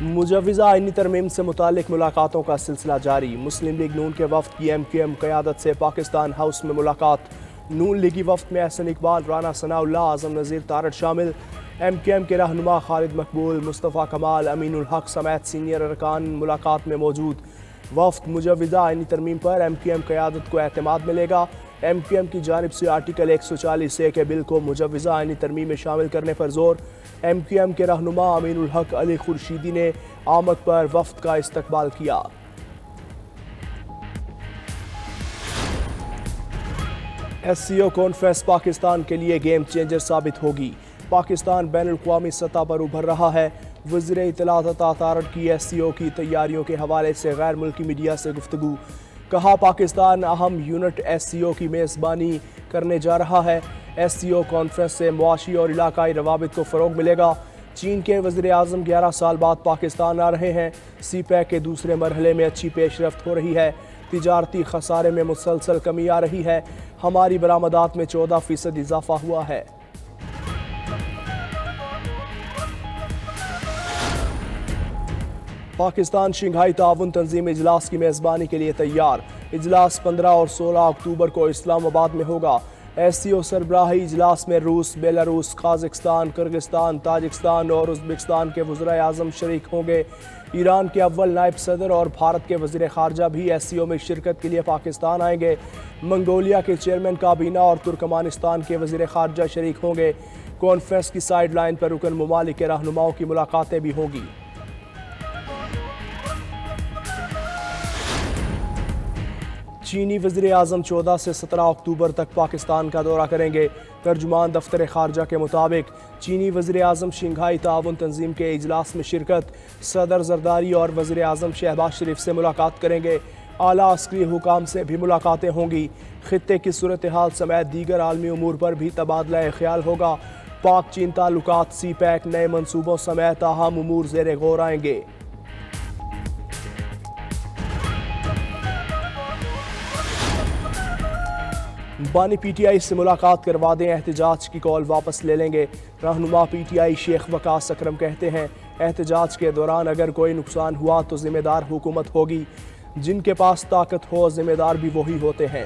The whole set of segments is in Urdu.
مجوزہ آئینی ترمیم سے متعلق ملاقاتوں کا سلسلہ جاری۔ مسلم لیگ نون کے وفد کی MQM قیادت سے پاکستان ہاؤس میں ملاقات۔ نون لیگی وفد میں احسن اقبال، رانا ثناء اللہ، اعظم نذیر تارڑ شامل۔ MQM کے رہنما خالد مقبول، مصطفیٰ کمال، امین الحق سمیت سینئر ارکان ملاقات میں موجود۔ وفد مجوزہ آئینی ترمیم پر MQM قیادت کو اعتماد ملے گا۔ MQM کی جانب سے آرٹیکل 140A کے بل کو مجوزہ آئینی ترمیم میں شامل کرنے پر زور۔ MQM کے رہنما امین الحق علی خورشیدی نے آمد پر وفد کا استقبال کیا۔ SCO کانفرنس پاکستان کے لیے گیم چینجر ثابت ہوگی۔ پاکستان بین الاقوامی سطح پر ابھر رہا ہے۔ وزیر اطلاعات عطا تارڑ کی SCO کی تیاریوں کے حوالے سے غیر ملکی میڈیا سے گفتگو۔ کہا پاکستان اہم یونٹ SCO کی میزبانی کرنے جا رہا ہے۔ SCO کانفرنس سے معاشی اور علاقائی روابط کو فروغ ملے گا۔ چین کے وزیر اعظم 11 سال بعد پاکستان آ رہے ہیں۔ CPEC کے دوسرے مرحلے میں اچھی پیش رفت ہو رہی ہے۔ تجارتی خسارے میں مسلسل کمی آ رہی ہے۔ ہماری برآمدات میں 14% اضافہ ہوا ہے۔ پاکستان شنگھائی تعاون تنظیم اجلاس کی میزبانی کے لیے تیار۔ اجلاس 15 اور 16 اکتوبر کو اسلام آباد میں ہوگا۔ SCO سربراہی اجلاس میں روس، بیلاروس، قازقستان، کرغزستان، تاجکستان اور ازبکستان کے وزرائے اعظم شریک ہوں گے۔ ایران کے اول نائب صدر اور بھارت کے وزیر خارجہ بھی SCO میں شرکت کے لیے پاکستان آئیں گے۔ منگولیا کے چیئرمین کابینہ اور ترکمانستان کے وزیر خارجہ شریک ہوں گے۔ کانفرنس کی سائیڈ لائن پر رکن ممالک کے رہنماؤں کی ملاقاتیں بھی ہوں گی۔ چینی وزیر اعظم 14 سے 17 اکتوبر تک پاکستان کا دورہ کریں گے۔ ترجمان دفتر خارجہ کے مطابق چینی وزیر اعظم شنگھائی تعاون تنظیم کے اجلاس میں شرکت، صدر زرداری اور وزیر اعظم شہباز شریف سے ملاقات کریں گے۔ اعلیٰ عسکری حکام سے بھی ملاقاتیں ہوں گی۔ خطے کی صورتحال سمیت دیگر عالمی امور پر بھی تبادلہ خیال ہوگا۔ پاک چین تعلقات، CPEC، نئے منصوبوں سمیت اہم امور زیر غور آئیں گے۔ بانی PTI سے ملاقات کروا دیں، احتجاج کی کال واپس لے لیں گے۔ رہنما PTI شیخ وقاص اکرم کہتے ہیں احتجاج کے دوران اگر کوئی نقصان ہوا تو ذمہ دار حکومت ہوگی۔ جن کے پاس طاقت ہو ذمہ دار بھی وہی ہوتے ہیں۔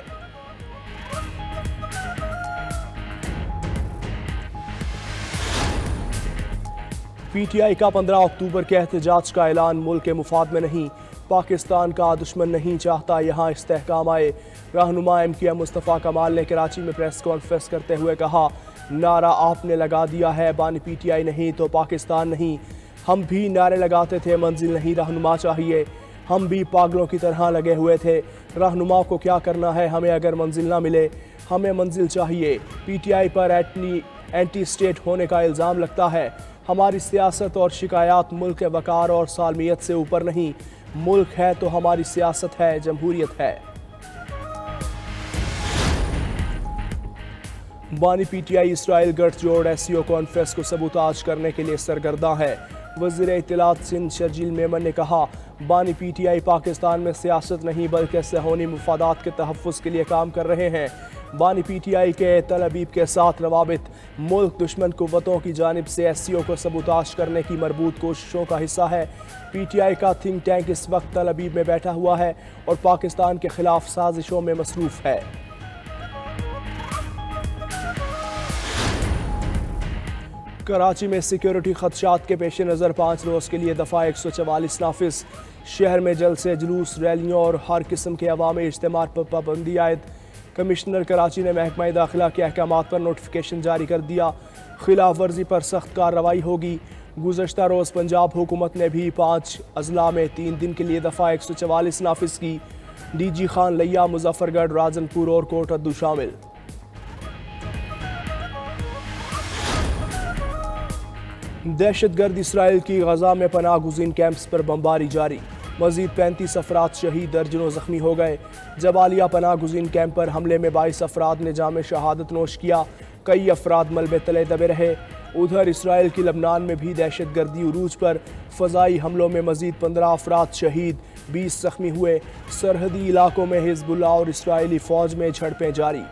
PTI کا 15 اکتوبر کے احتجاج کا اعلان ملک کے مفاد میں نہیں۔ پاکستان کا دشمن نہیں چاہتا یہاں استحکام آئے۔ رہنما MQM مصطفیٰ کمال نے کراچی میں پریس کانفرنس کرتے ہوئے کہا نعرہ آپ نے لگا دیا ہے، بانی PTI نہیں تو پاکستان نہیں۔ ہم بھی نعرے لگاتے تھے، منزل نہیں رہنما چاہیے۔ ہم بھی پاگلوں کی طرح لگے ہوئے تھے۔ رہنما کو کیا کرنا ہے ہمیں اگر منزل نہ ملے؟ ہمیں منزل چاہیے۔ PTI پر اینٹی اسٹیٹ ہونے کا الزام لگتا ہے۔ ہماری سیاست اور شکایات ملک کے وقار اور سالمیت سے اوپر نہیں۔ ملک ہے تو ہماری سیاست ہے، جمہوریت ہے۔ بانی PTI اسرائیل گٹھ جوڑ SCO کانفرنس کو سبوتاژ کرنے کے لیے سرگرداں ہے۔ وزیر اطلاعات سندھ شرجیل میمن نے کہا بانی PTI پاکستان میں سیاست نہیں بلکہ صہیونی مفادات کے تحفظ کے لیے کام کر رہے ہیں۔ بانی PTI کے تل ابیب کے ساتھ روابط ملک دشمن قوتوں کی جانب سے SCO کو سبوتاژ کرنے کی مربوط کوششوں کا حصہ ہے۔ PTI کا تھنک ٹینک اس وقت تل ابیب میں بیٹھا ہوا ہے اور پاکستان کے خلاف سازشوں میں مصروف ہے۔ کراچی میں سیکیورٹی خدشات کے پیش نظر 5 روز کے لیے دفعہ 144 نافذ۔ شہر میں جلد سے جلوس، ریلیوں اور ہر قسم کے عوامی اجتماعات پر پابندی عائد۔ کمشنر کراچی نے محکمہ داخلہ کے احکامات پر نوٹیفیکیشن جاری کر دیا۔ خلاف ورزی پر سخت کارروائی ہوگی۔ گزشتہ روز پنجاب حکومت نے بھی 5 اضلاع میں 3 دن کے لیے دفعہ 144 نافذ کی۔ DG خان لیا، مظفر گڑھ، راجن پور اور کوٹ ادو شامل۔ دہشت گرد اسرائیل کی غزہ میں پناہ گزین کیمپس پر بمباری جاری۔ مزید 35 افراد شہید، درجنوں زخمی ہو گئے۔ جبالیہ پناہ گزین کیمپ پر حملے میں 22 افراد نے جام شہادت نوش کیا۔ کئی افراد ملبے تلے دبے رہے۔ ادھر اسرائیل کی لبنان میں بھی دہشت گردی عروج پر، فضائی حملوں میں مزید 15 افراد شہید، 20 زخمی ہوئے۔ سرحدی علاقوں میں حزب اللہ اور اسرائیلی فوج میں جھڑپیں جاری۔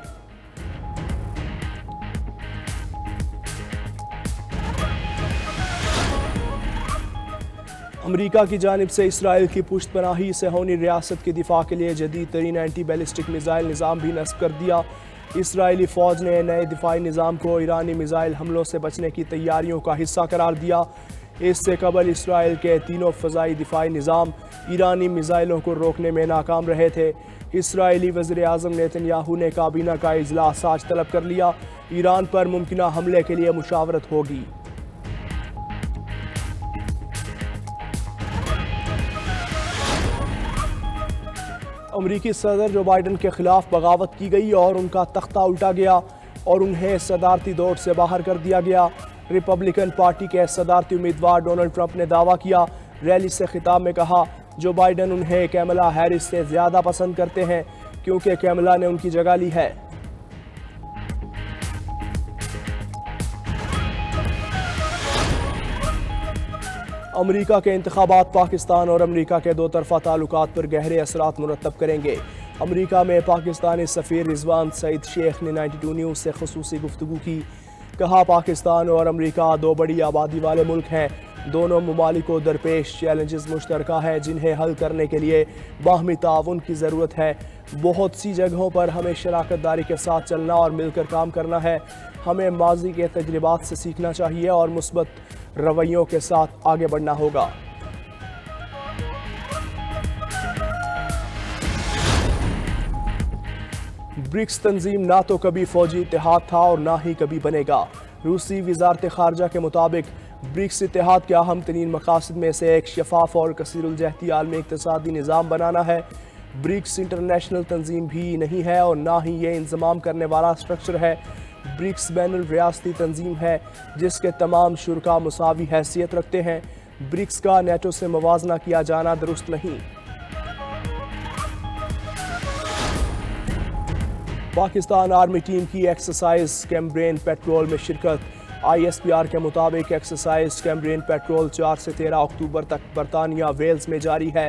امریکہ کی جانب سے اسرائیل کی پشت پناہی صہیونی ریاست کے دفاع کے لیے جدید ترین اینٹی بیلسٹک میزائل نظام بھی نصب کر دیا۔ اسرائیلی فوج نے نئے دفاعی نظام کو ایرانی میزائل حملوں سے بچنے کی تیاریوں کا حصہ قرار دیا۔ اس سے قبل اسرائیل کے تینوں فضائی دفاعی نظام ایرانی میزائلوں کو روکنے میں ناکام رہے تھے۔ اسرائیلی وزیر اعظم نیتن یاہو نے کابینہ کا اجلاس آج طلب کر لیا۔ ایران پر ممکنہ حملے کے لیے مشاورت ہوگی۔ امریکی صدر جو بائیڈن کے خلاف بغاوت کی گئی اور ان کا تختہ الٹا گیا اور انہیں صدارتی دوڑ سے باہر کر دیا گیا۔ ریپبلکن پارٹی کے صدارتی امیدوار ڈونلڈ ٹرمپ نے دعویٰ کیا، ریلی سے خطاب میں کہا جو بائیڈن انہیں کیملا ہیرس سے زیادہ پسند کرتے ہیں کیونکہ کیملا نے ان کی جگہ لی ہے۔ امریکہ کے انتخابات پاکستان اور امریکہ کے دو طرفہ تعلقات پر گہرے اثرات مرتب کریں گے۔ امریکہ میں پاکستانی سفیر رضوان سعید شیخ نے 92 نیوز سے خصوصی گفتگو کی۔ کہا پاکستان اور امریکہ دو بڑی آبادی والے ملک ہیں، دونوں ممالک کو درپیش چیلنجز مشترکہ ہیں جنہیں حل کرنے کے لیے باہمی تعاون کی ضرورت ہے۔ بہت سی جگہوں پر ہمیں شراکت داری کے ساتھ چلنا اور مل کر کام کرنا ہے۔ ہمیں ماضی کے تجربات سے سیکھنا چاہیے اور مثبت رویوں کے ساتھ آگے بڑھنا ہوگا۔ برکس تنظیم نہ تو کبھی فوجی اتحاد تھا اور نہ ہی کبھی بنے گا۔ روسی وزارت خارجہ کے مطابق برکس اتحاد کے اہم ترین مقاصد میں سے ایک شفاف اور کثیر الجہتی عالمی اقتصادی نظام بنانا ہے۔ برکس انٹرنیشنل تنظیم بھی نہیں ہے اور نہ ہی یہ انضمام کرنے والا سٹرکچر ہے۔ برکس بین الریاستی تنظیم ہے جس کے تمام شرکاء مساوی حیثیت رکھتے ہیں۔ برکس کا نیٹو سے موازنہ کیا جانا درست نہیں۔ پاکستان آرمی ٹیم کی ایکسرسائز کیمبرین پیٹرول میں شرکت۔ آئی ایس پی آر کے مطابق ایکسرسائز کیمبرین پیٹرول 4 سے 13 اکتوبر تک برطانیہ ویلز میں جاری ہے۔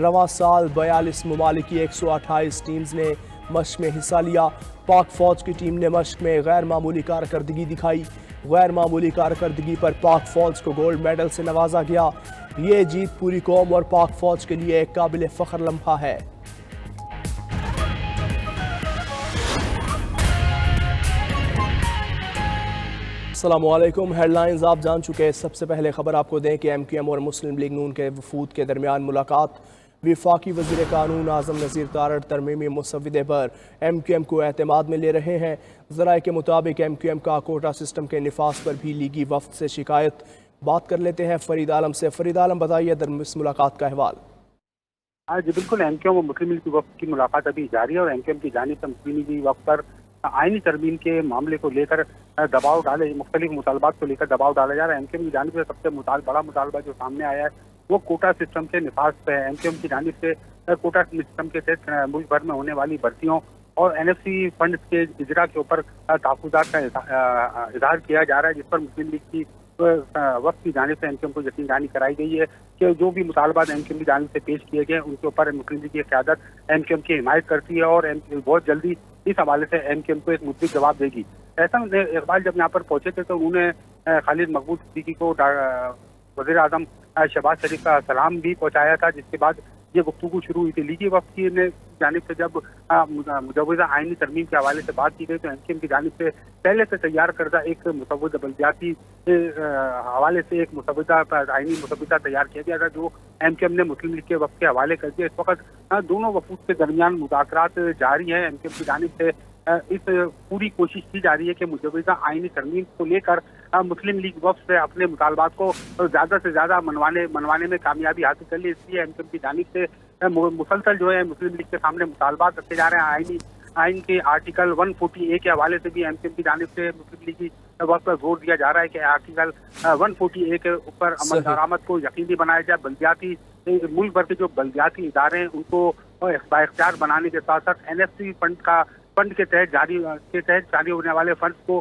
رواں سال 42 ممالک کی 128 ٹیمز نے مشق میں حصہ لیا۔ پاک فوج کی ٹیم نے مشق میں غیر معمولی کارکردگی دکھائی۔ غیر معمولی کارکردگی پر پاک فوج کو گولڈ میڈل سے نوازا گیا۔ یہ جیت پوری قوم اور پاک فوج کے لیے ایک قابل فخر لمحہ ہے۔ السلام علیکم، ہیڈ لائنز آپ جان چکے۔ سب سے پہلے خبر آپ کو دیں کہ ایم کیو ایم اور مسلم لیگ نون کے وفود کے درمیان ملاقات۔ وفاقی وزیر قانون اعظم نذیر تارڑ ترمیمی مسودے پر ایم کیو ایم کو اعتماد میں لے رہے ہیں۔ ذرائع کے مطابق ایم کیو ایم کا کوٹا سسٹم کے نفاذ پر بھی لیگی وفد سے شکایت۔ بات کر لیتے ہیں فرید عالم سے۔ فرید عالم، بتائیے اس ملاقات کا احوال۔ جی بالکل، ایم کیو ایم اور مسلم لیگ کی وفد کی ملاقات ابھی جاری ہے اور ایم کیو ایم کی جانب سے مسلم لیگ کی وفد پر آئینی ترمیم کے معاملے کو لے کر دباؤ ڈالے، مختلف مطالبات کو لے کر دباؤ ڈالا جا رہا ہے۔ ایم کیو ایم کی جانب سے سب سے بڑا مطالبہ جو سامنے آیا ہے وہ کوٹا سسٹم کے نفاذ پہ ہے۔ ایم کیو ایم کی جانب سے کوٹا سسٹم کے تحت ملک بھر میں ہونے والی بھرتیوں اور این ایف سی فنڈز کے اجرا کے اوپر تحفظات کا اظہار کیا جا رہا ہے، جس پر مسلم لیگ کی وفد کی جانب سے ایم کیو ایم کو یقین دہانی کرائی گئی ہے کہ جو بھی مطالبات ایم کیو ایم کی جانب سے پیش کیے گئے ان کے اوپر مسلم لیگ کی قیادت ایم کیو ایم کی حمایت کرتی ہے اور بہت جلدی اس حوالے سے ایم کیو ایم کو ایک مثبت جواب دے گی۔ ایسا اقبال جب یہاں پر پہنچے تھے تو انہوں نے خالد مقبول صدیقی کو وزیر اعظم شہباز شریف کا سلام بھی پہنچایا تھا، جس کے بعد یہ گفتگو شروع ہوئی تھی۔ لیگی وفد کی جانب سے جب مجوزہ آئینی ترمیم کے حوالے سے بات کی گئی تو ایم کیو ایم کی جانب سے پہلے سے تیار کردہ ایک مسودہ بلدیاتی حوالے سے ایک آئینی مسودہ تیار کیا گیا تھا جو ایم کیو ایم نے مسلم لیگ کے وفد کے حوالے کر دیا۔ اس وقت دونوں وفود کے درمیان مذاکرات جاری ہیں۔ ایم کیو ایم کی جانب سے اس پوری کوشش کی جا رہی ہے کہ مجوزہ آئینی ترمیم کو لے کر مسلم لیگ وفد سے اپنے مطالبات کو زیادہ سے زیادہ منوانے میں کامیابی حاصل کر لی۔ اس لیے ایم کیو ایم کی جانب سے مسلسل جو ہے مسلم لیگ کے سامنے مطالبات رکھے جا رہے ہیں۔ آئین کے آرٹیکل 140A کے حوالے سے بھی ایم کیو ایم کی جانب سے مسلم لیگ کی وفد پر زور دیا جا رہا ہے کہ آرٹیکل 140A کے اوپر عمل درآمد کو یقینی بنایا جائے۔ بلدیاتی ملک بھر کے جو بلدیاتی ادارے ہیں ان کو بااختیار بنانے کے ساتھ ساتھ این ایف سی فنڈ کے تحت جاری ہونے والے فنڈز کو